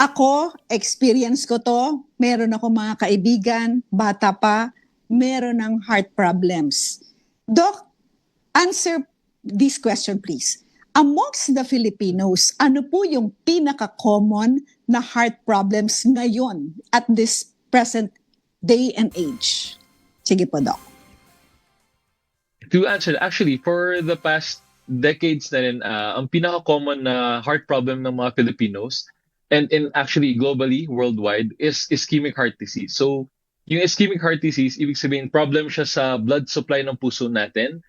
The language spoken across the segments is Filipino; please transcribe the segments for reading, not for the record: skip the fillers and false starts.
Ako, experience ko to, meron ako mga kaibigan, bata pa, meron ng heart problems. Doc, answer this question please. Amongst the Filipinos, ano po yung pinaka-common na heart problems ngayon at this present day and age? Sige po, Doc. To answer, actually, for the past decades na rin, ang pinaka-common na heart problem ng mga Filipinos, and actually globally, worldwide, is ischemic heart disease. So, yung ischemic heart disease, ibig sabihin, problem siya sa blood supply ng puso natin.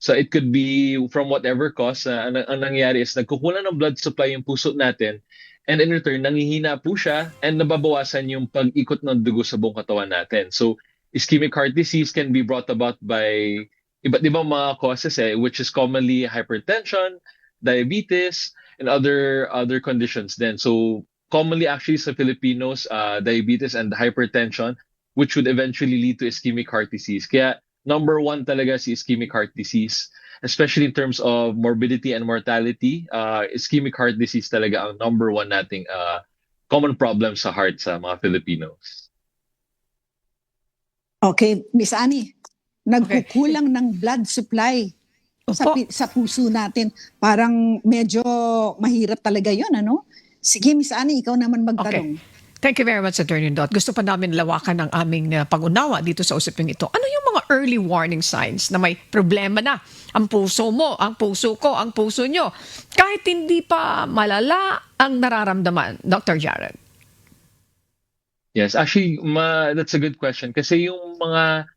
So, it could be from whatever cause. Ang nangyayari is nagkukulang ng blood supply yung puso natin, and in return, nangihina po siya, and nababawasan yung pag-ikot ng dugo sa buong katawan natin. So, ischemic heart disease can be brought about by iba't ibang mga causes, which is commonly hypertension, diabetes, and other conditions then. So commonly actually sa Filipinos, diabetes and hypertension, which would eventually lead to ischemic heart disease. Kaya number one talaga si ischemic heart disease, especially in terms of morbidity and mortality. Ischemic heart disease talaga ang number one nating common problem sa heart sa mga Filipinos. Okay, Miss Annie, nagkukulang ng blood supply sa puso natin. Parang medyo mahirap talaga yun, ano? Sige, Miss Annie, ikaw naman magtanong. Okay. Thank you very much, Attorney Dot. Gusto pa namin lawakan ng aming pag-unawa dito sa usaping ito. Ano yung mga early warning signs na may problema na ang puso mo, ang puso ko, ang puso nyo, kahit hindi pa malala ang nararamdaman, Dr. Jared? Yes, actually, that's a good question. Kasi yung mga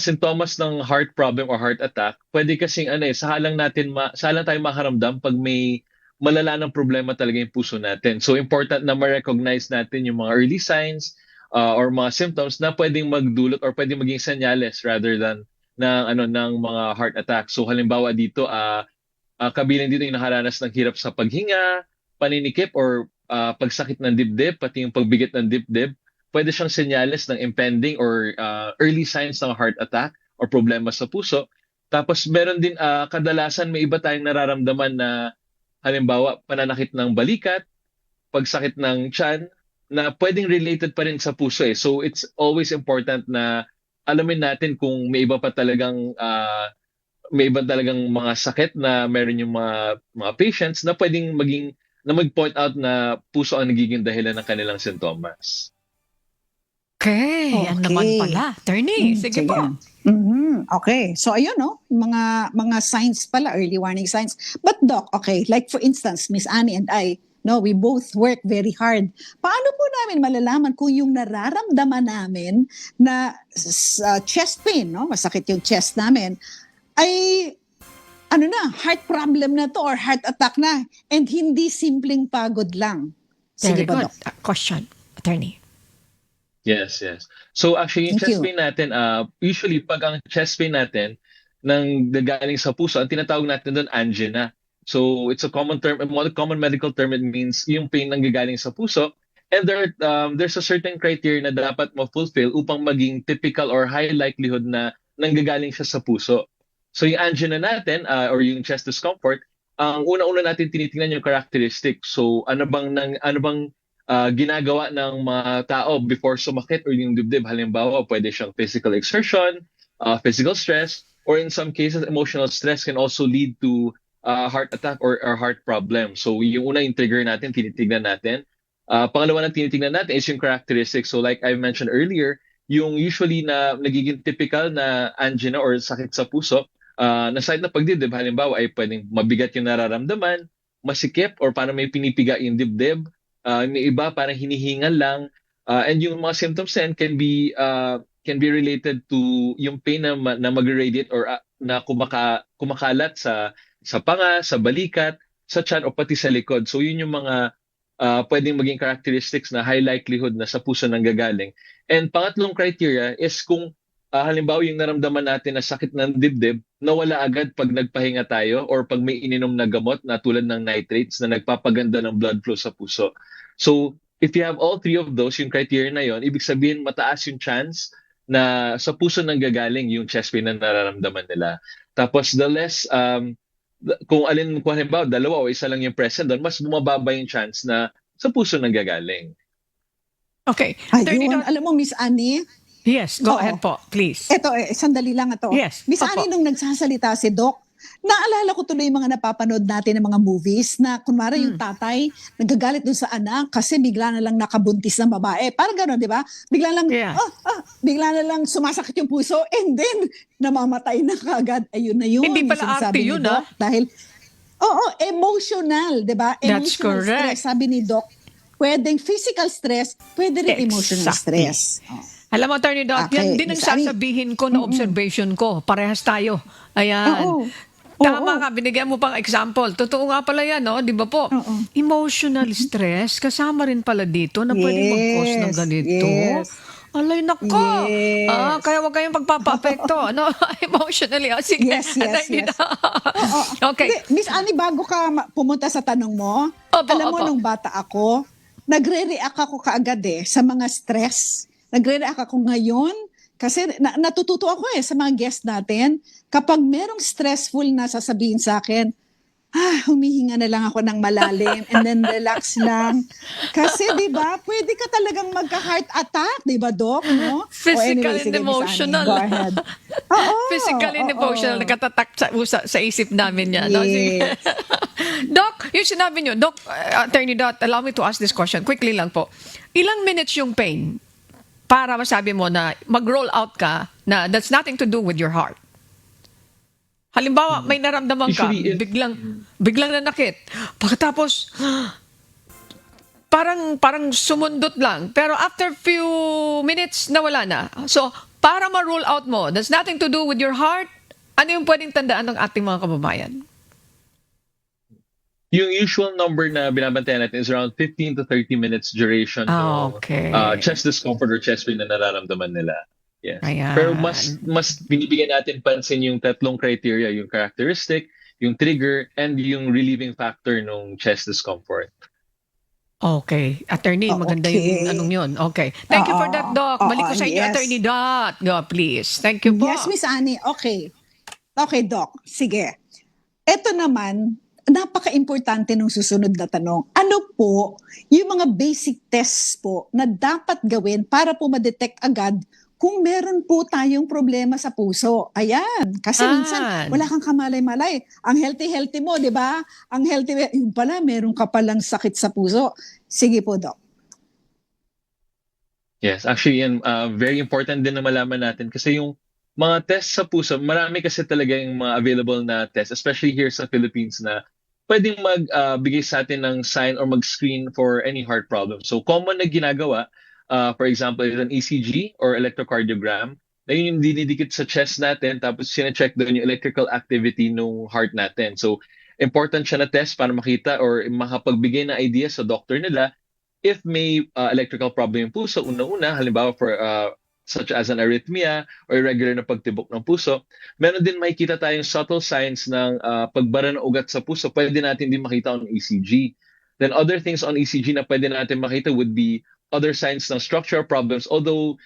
sintomas ng heart problem or heart attack, pwede kasing sahalang tayo makaramdam pag may malala ng problema talaga yung puso natin. So important na ma-recognize natin yung mga early signs or mga symptoms na pwedeng magdulot or pwedeng maging senyales rather than ng mga heart attack. So halimbawa dito, kabilang dito yung nakaranas ng hirap sa paghinga, paninikip or pagsakit ng dibdib, pati yung pagbigat ng dibdib. Pwede siyang senyales ng impending or early signs ng heart attack or problema sa puso. Tapos meron din kadalasan may iba tayong nararamdaman na halimbawa pananakit ng balikat, pagsakit ng tiyan na pwedeng related pa rin sa puso . So it's always important na alamin natin kung may iba talagang mga sakit na meron yung mga patients na pwedeng mag-point out na puso ang nagiging dahilan ng kanilang sintomas. Okay, yan naman pala. Attorney, sige po. Okay, so ayun mga signs pala, early warning signs. But Doc, okay, like for instance, Miss Annie and I, we both work very hard. Paano po namin malalaman kung yung nararamdaman namin na chest pain, masakit yung chest namin, ay heart problem na to or heart attack na, and hindi simpleng pagod lang? Sige po, Doc. Question, Attorney. Yes. So actually, yung chest pain natin, usually pag ang chest pain natin nang gagaling sa puso, ang tinatawag natin doon angina. So it's a common term, a common medical term. It means yung pain nang gagaling sa puso. And there's a certain criteria na dapat ma-fulfill upang maging typical or high likelihood na nanggagaling siya sa puso. So yung angina natin or yung chest discomfort, ang una-una natin tinitingnan yung characteristic. So ano bang ginagawa ng mga tao before sumakit or yung dibdib. Halimbawa, pwede siyang physical exertion, physical stress, or in some cases, emotional stress can also lead to heart attack or heart problem. So yung una, yung trigger natin, tinitignan natin. Pangalawa na tinitignan natin is yung characteristics. So like I mentioned earlier, yung usually na nagiging typical na angina or sakit sa puso, na side na pagdibdib, halimbawa ay pwedeng mabigat yung nararamdaman, masikip, or parang may pinipiga yung dibdib. May iba parang hinihingal lang, and yung mga symptoms then can be related to yung pain na mag-radiate or na kumakalat sa panga, sa balikat, sa tiyan o pati sa likod. So yun yung mga pwedeng maging characteristics na high likelihood na sa puso nang gagaling. And pangatlong criteria is kung halimbawa yung naramdaman natin na sakit ng dibdib, nawala agad pag nagpahinga tayo or pag may ininom na gamot na tulad ng nitrates na nagpapaganda ng blood flow sa puso. So if you have all three of those, yung criteria na yon, ibig sabihin mataas yung chance na sa puso nang gagaling yung chest pain na nararamdaman nila. Tapos the less, kung halimbawa dalawa o isa lang yung present doon, mas bumababa yung chance na sa puso nanggagaling. Okay. Attorney Ayun, Dot, alam mo, Miss Annie, yes, go Oo. ahead po, please. eto sandali lang ito. Yes, Miss opo. Annie, nung nagsasalita si Doc, naalala ko tuloy yung mga napapanood natin ng mga movies na kunwari yung tatay nagagalit dun sa anak kasi bigla na lang nakabuntis ng babae. Parang gano'n, di ba? Bigla lang, Yeah. bigla na lang sumasakit yung puso and then namamatay na kagad. Ayun na yun. Hindi yung pala sinasabi arte ni yun, Doc. Dahil, emotional, di ba? That's Emotional correct. stress. Sabi ni Doc, pwedeng physical stress, pwede rin emotional Exactly. stress. Oh. Alam mo, Attorney Dot, Okay, yan din ang Miss Annie. sasabihin ko na observation ko. Parehas tayo. Ayan. Oo. Tama Oo. ka, binigyan mo pang example. Totoo nga pala yan, no? Di ba po? Oo. Emotional stress, kasama rin pala dito na pwedeng mag-cause ng Yes, ganito. yes. Alay, nako. Yes. Kaya wag kayong pagpapa-apekto. Ano? Emotionally. Sige. Yes, yes, Attorney yes. Dot. Oo. Okay. Hindi, Miss Annie, bago ka pumunta sa tanong mo, Opo, alam mo, opo. nung bata ako, nagre-react ako kaagad sa mga stress. Nagre-react ako ngayon kasi natututo ako sa mga guest natin. Kapag merong stressful na sasabihin sa akin, humihinga na lang ako ng malalim and then relax lang. Kasi 'di ba, pwede ka talagang magka-heart attack, 'di ba, Doc, no? Physical and Sige, Miss Annie, emotional. go ahead. Oo. Physical and oo. emotional, nakatatak sa isip namin yan. No? Sige. Yes. Doc, yung sinabi nyo, Doc, Attorney Dot, allow me to ask this question. Quickly lang po. Ilang minutes yung pain para masabi mo na mag-roll out ka na that's nothing to do with your heart? Halimbawa, may naramdaman ka, Usually, biglang nanakit. Pagkatapos, parang sumundot lang. Pero after few minutes, nawala na. So, para ma-roll out mo, that's nothing to do with your heart, ano yung pwedeng tandaan ng ating mga kababayan? Yung usual number na binabantayan natin is around 15 to 30 minutes duration ng Okay. chest discomfort or chest pain na nararamdaman nila. Yes. Ayan. Pero mas binibigyan natin pansin yung tatlong criteria, yung characteristic, yung trigger, and yung relieving factor ng chest discomfort. Okay. Attorney, maganda Okay. yung anong yun. Okay. Thank you for that, Doc. Balik ko sa inyo, yes. Attorney Dot. Go, please. Thank you po. Yes, Miss Annie. Okay. Okay, Doc. Sige. Ito naman, napaka-importante ng susunod na tanong. Ano po yung mga basic tests po na dapat gawin para po ma-detect agad kung meron po tayong problema sa puso? Ayan. Kasi minsan, wala kang kamalay-malay. Ang healthy-healthy mo, di ba? Ang healthy, yung pala, meron ka palang sakit sa puso. Sige po, Doc. Yes, actually, yan, very important din na malaman natin kasi yung mga tests sa puso, marami kasi talaga yung mga available na tests, especially here sa Philippines na pwedeng magbigay sa atin ng sign or mag-screen for any heart problem. So, common na ginagawa, for example, is an ECG or electrocardiogram na yun yung dinidikit sa chest natin tapos sine-check doon yung electrical activity ng heart natin. So, important siya na test para makita or makapagbigay na idea sa doctor nila if may electrical problem yung puso, una-una, halimbawa for such as an arrhythmia or irregular na pagtibok ng puso, meron din makikita tayong subtle signs ng pagbara ng ugat sa puso. Pwede natin din makita on ECG. Then other things on ECG na pwede natin makita would be other signs ng structural problems, although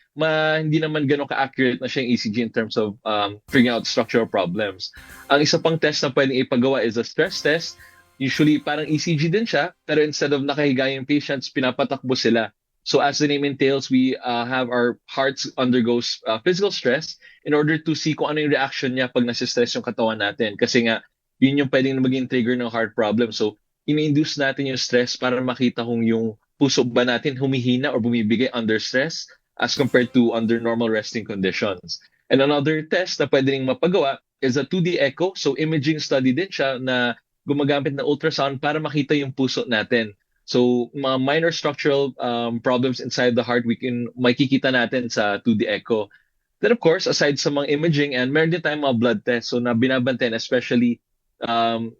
hindi naman gano'n ka-accurate na siya yung ECG in terms of figuring out structural problems. Ang isa pang test na pwedeng ipagawa is a stress test. Usually, parang ECG din siya, pero instead of nakahiga yung patients, pinapatakbo sila. So as the name entails, we have our hearts undergoes physical stress in order to see kung ano yung reaction niya pag nasistress yung katawan natin. Kasi nga, yun yung pwedeng maging trigger ng heart problem. So, ini-induce natin yung stress para makita kung yung puso ba natin humihina or bumibigay under stress as compared to under normal resting conditions. And another test na pwede rin mapagawa is a 2D echo. So imaging study din siya na gumagamit ng ultrasound para makita yung puso natin. So mga minor structural problems inside the heart, makikita natin sa 2D echo. Then of course, aside sa mga imaging, and meron din tayong mga blood tests so na binabantayan, especially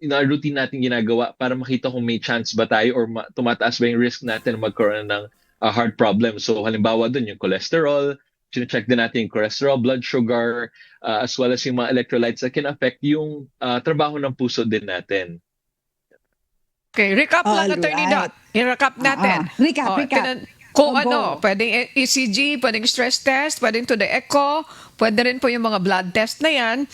routine natin ginagawa para makita kung may chance ba tayo or tumataas ba yung risk natin magkaroon ng heart problem. So halimbawa dun yung cholesterol, check din natin yung cholesterol, blood sugar, as well as yung mga electrolytes that can affect yung trabaho ng puso din natin. Okay, recap lang, Attorney Dot. I-recap natin. Recap. Kung pwedeng ECG, pwedeng stress test, pwedeng to the echo, pwede rin po yung mga blood test na yan.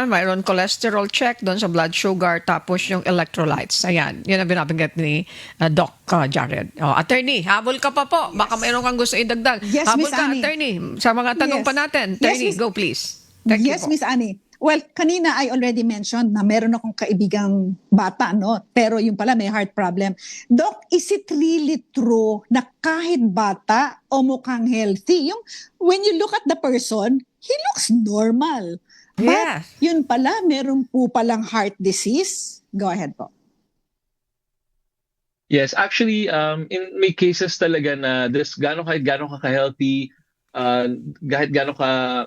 Mayroon cholesterol check doon sa blood sugar, tapos yung electrolytes. Ayan, yun ang binabanggit ni Doc Jared. Attorney, habol ka pa po. Baka mayroon kang gusto idagdag. Yes, Habol Miss ka, Annie. Attorney, sa mga tanong Yes. pa natin. Yes, Attorney, Miss- go please. Thank you Yes, po. Miss Annie. Well, kanina I already mentioned na meron akong kaibigang bata, no? Pero yung pala may heart problem. Doc, is it really true na kahit bata o mukhang healthy, yung when you look at the person, he looks normal. But Yes. yun pala, meron po palang heart disease. Go ahead po. Yes, actually, in may cases talaga na this kahit gaano ka healthy, kahit gaano ka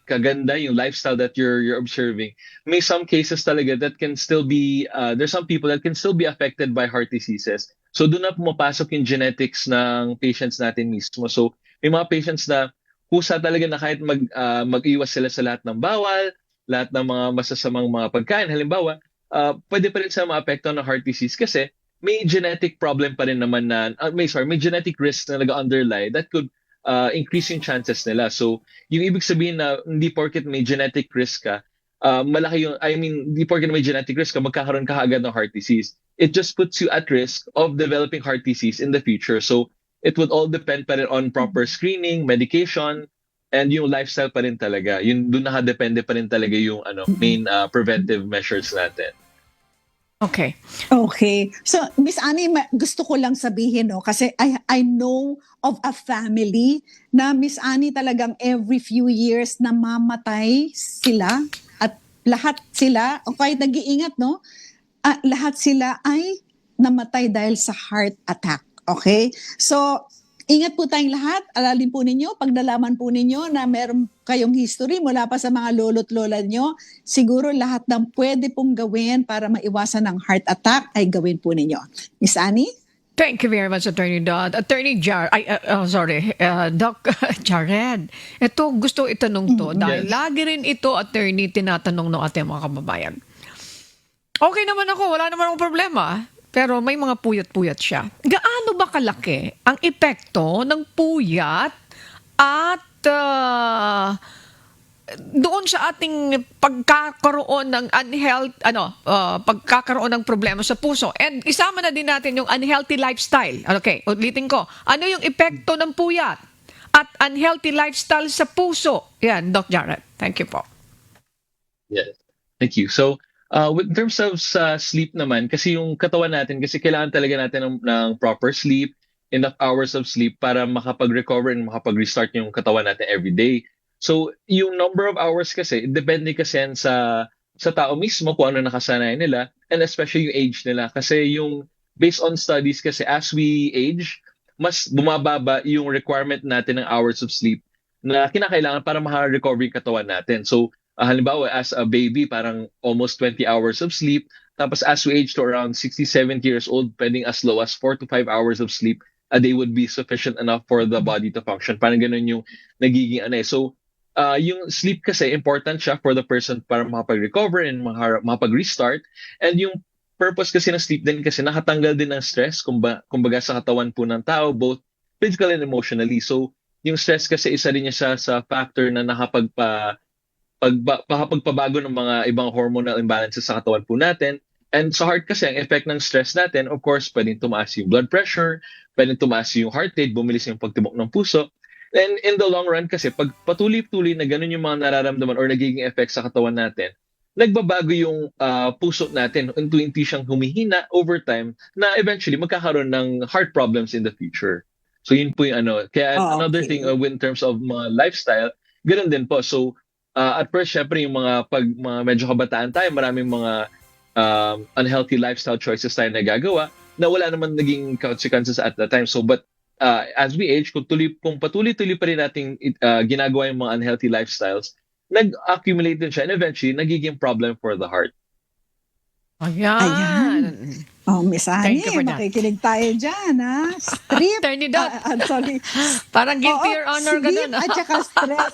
kaganda yung lifestyle that you're observing, may some cases talaga that can still be there's some people that can still be affected by heart diseases. So doon na pumapasok yung genetics ng patients natin mismo. So may mga patients na kusa talaga na kahit mag-iwas sila sa lahat ng bawal, lahat ng mga masasamang mga pagkain, halimbawa, pwede pa rin sila maapekto ng heart disease kasi may genetic problem pa rin naman na may genetic risk na nag-underlie that could increase yung chances nila. So, yung ibig sabihin na hindi porket may genetic risk ka, malaki yung, hindi porket may genetic risk ka, magkakaroon ka agad ng heart disease. It just puts you at risk of developing heart disease in the future. So, it would all depend pa rin on proper screening, medication, and yung lifestyle pa rin talaga. Yun, doon nakadepende pa rin talaga yung main preventive measures natin. Okay. Okay. So, Miss Annie, gusto ko lang sabihin, no, kasi I know of a family na Miss Annie talagang every few years namamatay sila at lahat sila, o kahit nag-iingat, no, lahat sila ay namatay dahil sa heart attack. Okay? So, ingat po tayong lahat. Alalin po ninyo, pag nalaman po ninyo na meron kayong history mula pa sa mga lolo't lola nyo, siguro lahat ng pwede pong gawin para maiwasan ng heart attack ay gawin po ninyo. Miss Annie? Thank you very much, Attorney Dodd. Attorney Doc Jared. Ito, gusto itanong to dahil Yes. lagi rin ito, Attorney, tinatanong ng ating mga kababayan. Okay naman ako, wala naman akong problema. Pero may mga puyat-puyat siya. Gaano ba kalaki ang epekto ng puyat at doon sa ating pagkakaroon ng pagkakaroon ng problema sa puso? And isama na din natin yung unhealthy lifestyle. Okay, ulitin ko. Ano yung epekto ng puyat at unhealthy lifestyle sa puso? Yan, Doc Jared. Thank you po. Yes. Thank you. So, in terms of sleep naman, kasi yung katawan natin, kasi kailangan talaga natin ng proper sleep, enough hours of sleep para makapag-recover and makapag-restart yung katawan natin every day. So, yung number of hours kasi, depende kasi yan sa tao mismo kung ano nakasanayan nila, and especially yung age nila. Kasi yung, based on studies kasi, as we age, mas bumababa yung requirement natin ng hours of sleep na kinakailangan para maka-recover yung katawan natin. So, halimbawa, as a baby, parang almost 20 hours of sleep. Tapos as we age to around 60, 70 years old, pwedeng as low as 4 to 5 hours of sleep a day would be sufficient enough for the body to function. Parang ganun yung nagiging So, yung sleep kasi, important siya for the person para makapag-recover and makapag-restart. And yung purpose kasi ng sleep din kasi nakatanggal din ng stress, kumbaga sa katawan po ng tao, both physical and emotionally. So, yung stress kasi isa rin niya sa factor na pagpabago ng mga ibang hormonal imbalances sa katawan po natin. And sa heart kasi, ang effect ng stress natin, of course, pwedeng tumaas yung blood pressure, pwedeng tumaas yung heart rate, bumilis yung pagtibok ng puso. And in the long run kasi, pag patuloy-tuloy na ganun yung mga nararamdaman or nagiging effect sa katawan natin, nagbabago yung puso natin, hindi siyang humihina over time na eventually magkakaroon ng heart problems in the future. So yun po yung Kaya another thing in terms of mga lifestyle, ganun din po. So, at first, syempre, yung mga medyo kabataan tayo, maraming mga unhealthy lifestyle choices tayo nagagawa na wala naman naging consequences at that time. So, but as we age, kung patuloy-tuloy pa rin natin ginagawa yung mga unhealthy lifestyles, nag-accumulate din siya and eventually nagiging problem for the heart. Ayan. Oh, Miss Annie, Thank you for that. makikinig tayo dyan, ha? Strip. Attorney Dodd. Sorry. Parang guilty Oo, your honor sleep ganun. at saka stress.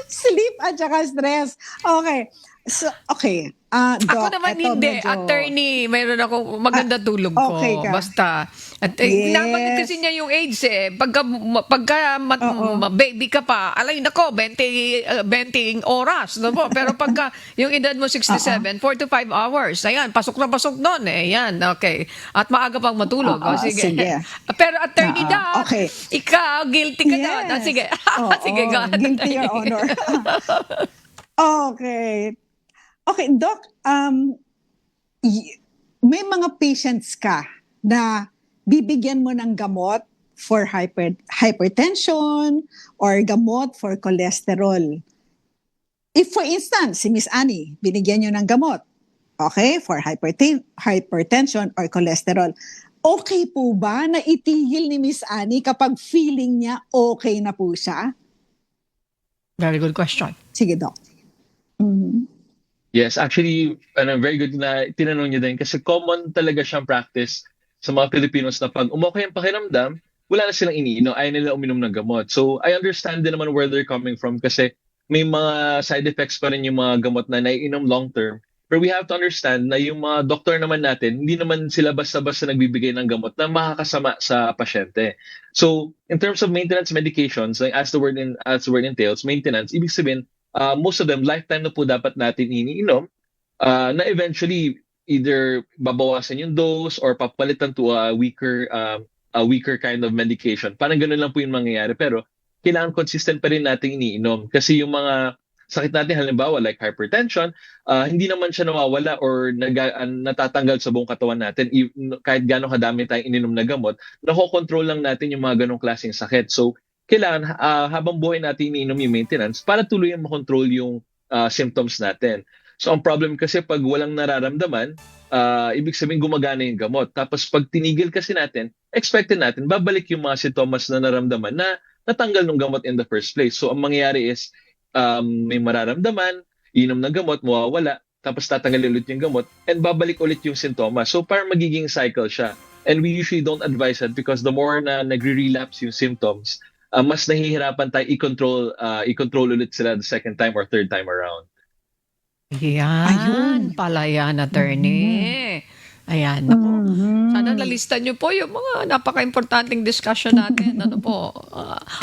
Sleep at saka stress. Okay. So, okay. Ako Doc, naman eto hindi, medyo... attorney, mayroon ako maganda tulog ko. okay ka. Basta, Yes. nabanggit kasi niya yung age eh. Baby ka pa, alay nako, 20 oras. No po? Pero pagka yung edad mo 67, 4 to 5 hours. Ayan, pasok na pasok doon eh. Yan, okay. At maaga pang matulog. Sige. Pero attorney Doc, okay. ikaw, guilty ka doon. Yes. Sige. Oo, Sige, go ahead, guilty, Your attorney. Honor. Okay. Okay, Doc, may mga patients ka na bibigyan mo ng gamot for hypertension or gamot for cholesterol. If for instance, si Miss Annie, binigyan nyo ng gamot, okay, for hypertension or cholesterol, okay po ba na itigil ni Miss Annie kapag feeling niya okay na po siya? Very good question. Sige, Doc. Yes, actually, very good na tinanong niyo din kasi common talaga siyang practice sa mga Filipinos na pag umokay ang pakiramdam, wala na silang iniinom, ayaw nila uminom ng gamot. So, I understand din naman where they're coming from kasi may mga side effects pa rin yung mga gamot na naiinom long term. But we have to understand na yung mga doktor naman natin, hindi naman sila basta-basta nagbibigay ng gamot na makakasama sa pasyente. So, in terms of maintenance medications, like as the word entails, maintenance, ibig sabihin, most of them, lifetime na po dapat natin iniinom na eventually either babawasan yung dose or papalitan to a weaker kind of medication. Parang ganun lang po yung mangyayari. Pero kailangan consistent pa rin natin iniinom. Kasi yung mga sakit natin, halimbawa like hypertension, hindi naman siya nawawala or natatanggal sa buong katawan natin. Kahit gano'ng kadami tayong ininom na gamot, nakokontrol lang natin yung mga ganong klaseng sakit. So, kailangan habang buhay natin iniinom yung maintenance para tuluyang makontrol yung symptoms natin. So, ang problem kasi pag walang nararamdaman, ibig sabihin gumagana yung gamot. Tapos pag tinigil kasi natin, expected natin, babalik yung mga sintomas na naramdaman na natanggal ng gamot in the first place. So, ang mangyayari is, may mararamdaman, inom ng gamot, mawawala, tapos tatanggalin ulit yung gamot, and babalik ulit yung sintomas. So, parang magiging cycle siya. And we usually don't advise that because the more na nagre-relapse yung symptoms, mas nahihirapan tayo i-control ulit sila the second time or third time around. Yan, pala yan, attorney. Ayan, ako. Sana nalista niyo po yung mga napaka-importanting discussion natin. Ano po?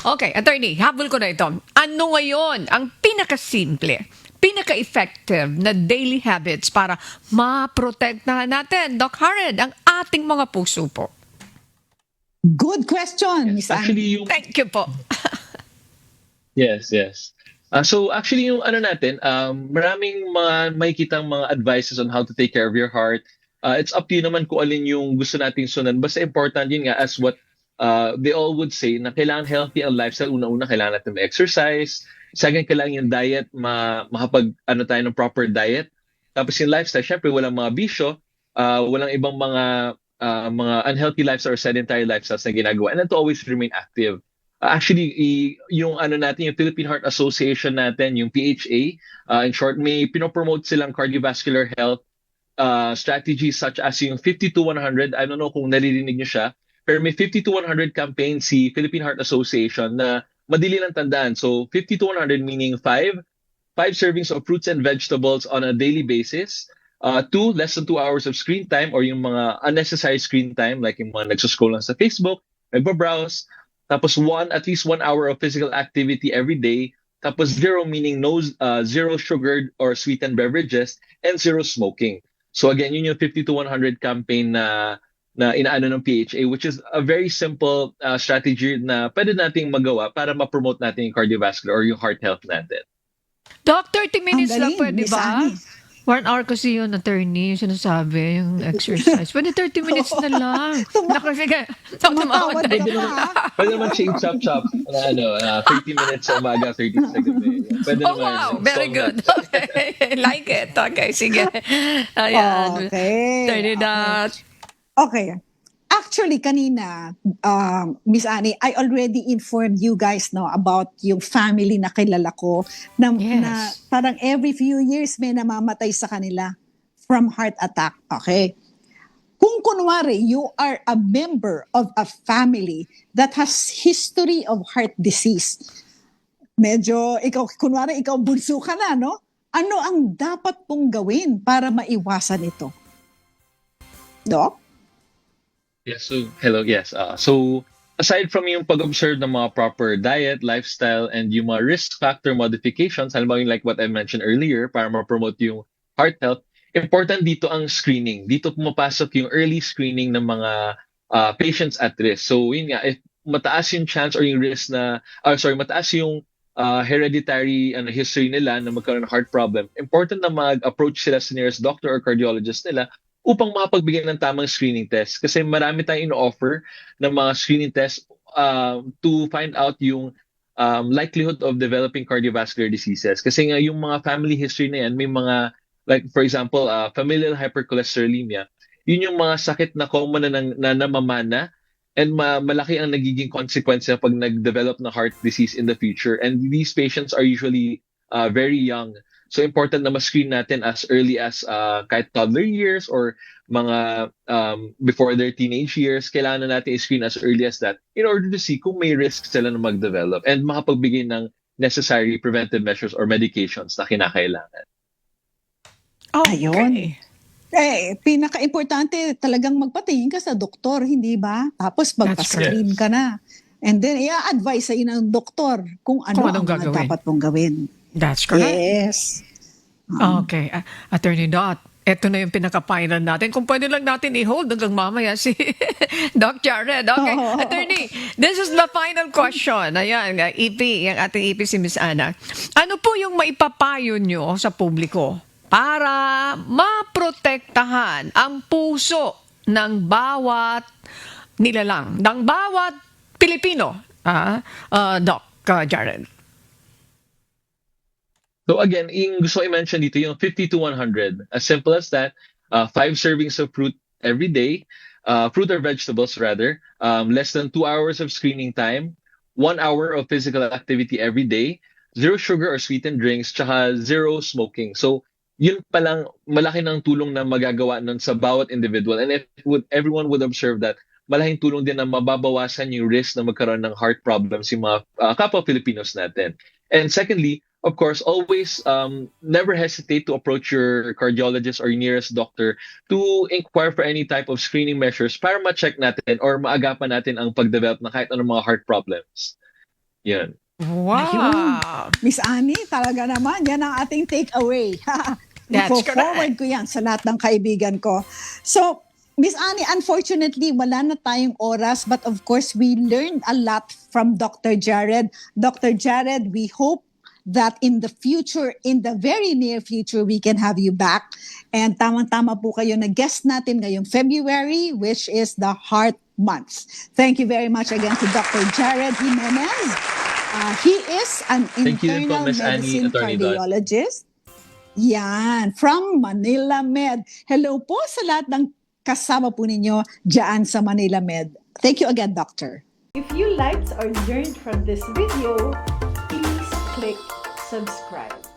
Okay, attorney, habol ko na ito. Ano ngayon ang pinakasimple, pinaka-effective na daily habits para maprotektahan natin, Doc Hared, ang ating mga puso po? Good question, Miss Annie. Actually, Thank you po. Yes. So actually yung natin, maraming mga makikitang mga advices on how to take care of your heart. It's up to you naman kung alin yung gusto nating sundan. Basta important yun nga as what they all would say na kailangan healthy ang lifestyle. Una-una kailangan natin ma-exercise. Second, kailangan yung diet, makapag tayo ng proper diet. Tapos yung lifestyle, syempre walang mga bisyo, walang ibang mga unhealthy lifestyle or sedentary lifestyles na ginagawa. And then to always remain active. Actually, yung natin, yung Philippine Heart Association natin, yung PHA, in short, may pinopromote silang cardiovascular health strategies such as yung 50-100. I don't know kung naririnig nyo siya, pero may 50-100 campaign si Philippine Heart Association na madali lang tandaan. So 50-100 meaning 5 servings of fruits and vegetables on a daily basis. 2, less than 2 hours of screen time or yung mga unnecessary screen time like yung mga nagsuscroll lang sa Facebook, nagbabrowse. Tapos at least 1 hour of physical activity every day. Tapos 0 meaning zero sugared or sweetened beverages and 0 smoking. So again, yun yung 50-100 campaign na inaano ng PHA, which is a very simple strategy na pwede nating magawa para ma-promote natin yung cardiovascular or yung heart health natin. Doc, 30 minutes lang galing, pwede Miss ba? Annie. 1 hour kasi yun, attorney, yung sinasabi, yung exercise. Pwede 30 minutes na lang. Sige. Tumatawad ka Pwede pa. Pwede naman siya chop-chop na 30 minutes sa umaga, 30 sa gabi. Pwede Oh, naman. wow. Very good. Okay. Like it. Okay, sige. Ayan. Okay. Turn it out. Okay. Actually, kanina, Miss Annie, I already informed you guys about yung family na kilala ko na, Yes. na parang every few years may namamatay sa kanila from heart attack. Okay? Kung kunwari, you are a member of a family that has history of heart disease, medyo, kunwari, ikaw bunso ka na, no? ano ang dapat pong gawin para maiwasan ito? Doc? Yes, so hello, yes. So aside from yung pag-observe ng mga proper diet, lifestyle, and yung mga risk factor modifications, halimbawa yung like what I mentioned earlier, para ma-promote yung heart health, important dito ang screening. Dito pumapasok yung early screening ng mga patients at risk. So yun nga, if mataas yung chance or yung risk na, mataas yung hereditary history nila na magkaroon ng heart problem, important na mag-approach sila sa nearest doctor or cardiologist nila upang makapagbigay ng tamang screening test. Kasi marami tayong ino-offer ng mga screening test to find out yung likelihood of developing cardiovascular diseases. Kasi nga yung mga family history na yan, may mga, like for example, familial hypercholesterolemia, yun yung mga sakit na common na namamana and malaki ang nagiging consequence pag nag-develop na heart disease in the future. And these patients are usually very young. So important na ma-screen natin as early as kahit toddler years or mga before their teenage years. Kailangan na natin i-screen as early as that in order to see kung may risk sila na mag-develop and makapagbigay ng necessary preventive measures or medications na kinakailangan. Ayun. Pinaka-importante talagang magpatingin ka sa doktor, hindi ba? Tapos magpa-screen ka na. And then, i-advise sa'yo ng doktor kung ano ang dapat mong gawin. That's correct. Yes. Okay. Attorney Dot, ito na yung pinaka-final natin. Kung pwede lang natin i-hold hanggang mamaya si Doc Jared. Okay. Attorney, this is the final question. Ayan, yung ating EP si Miss Ana. Ano po yung maipapayo nyo sa publiko para maprotektahan ang puso ng bawat nilalang, ng bawat Pilipino? Doc Jared. So again, yung gusto ko i-mention dito, yung 50 to 100. As simple as that, 5 servings of fruit every day, fruit or vegetables rather, less than 2 hours of screening time, 1 hour of physical activity every day, 0 sugar or sweetened drinks, tsaka 0 smoking. So yun palang malaki ng tulong na magagawa nun sa bawat individual. And if everyone would observe that, malaking tulong din na mababawasan yung risk na magkaroon ng heart problems yung mga kapwa Filipinos natin. And secondly, of course, always never hesitate to approach your cardiologist or your nearest doctor to inquire for any type of screening measures para ma-check natin or maagapan natin ang pag-develop na kahit anong mga heart problems. Yan. Wow! Ayun. Miss Annie, talaga naman, yan ang ating takeaway. Forward ko yan sa lahat ng kaibigan ko. So, Miss Annie, unfortunately, wala na tayong oras, but of course, we learned a lot from Dr. Jared. Dr. Jared, we hope that in the future, in the very near future, we can have you back. And tamang-tama po kayo na guest natin ngayong February, which is the Heart Month. Thank you very much again to Dr. Jared Jimenez. He is an internal medicine cardiologist. Yan, from Manila Med. Hello po sa lahat ng kasama po ninyo dyan sa Manila Med. Thank you again, Doctor. If you liked or learned from this video, please click subscribe.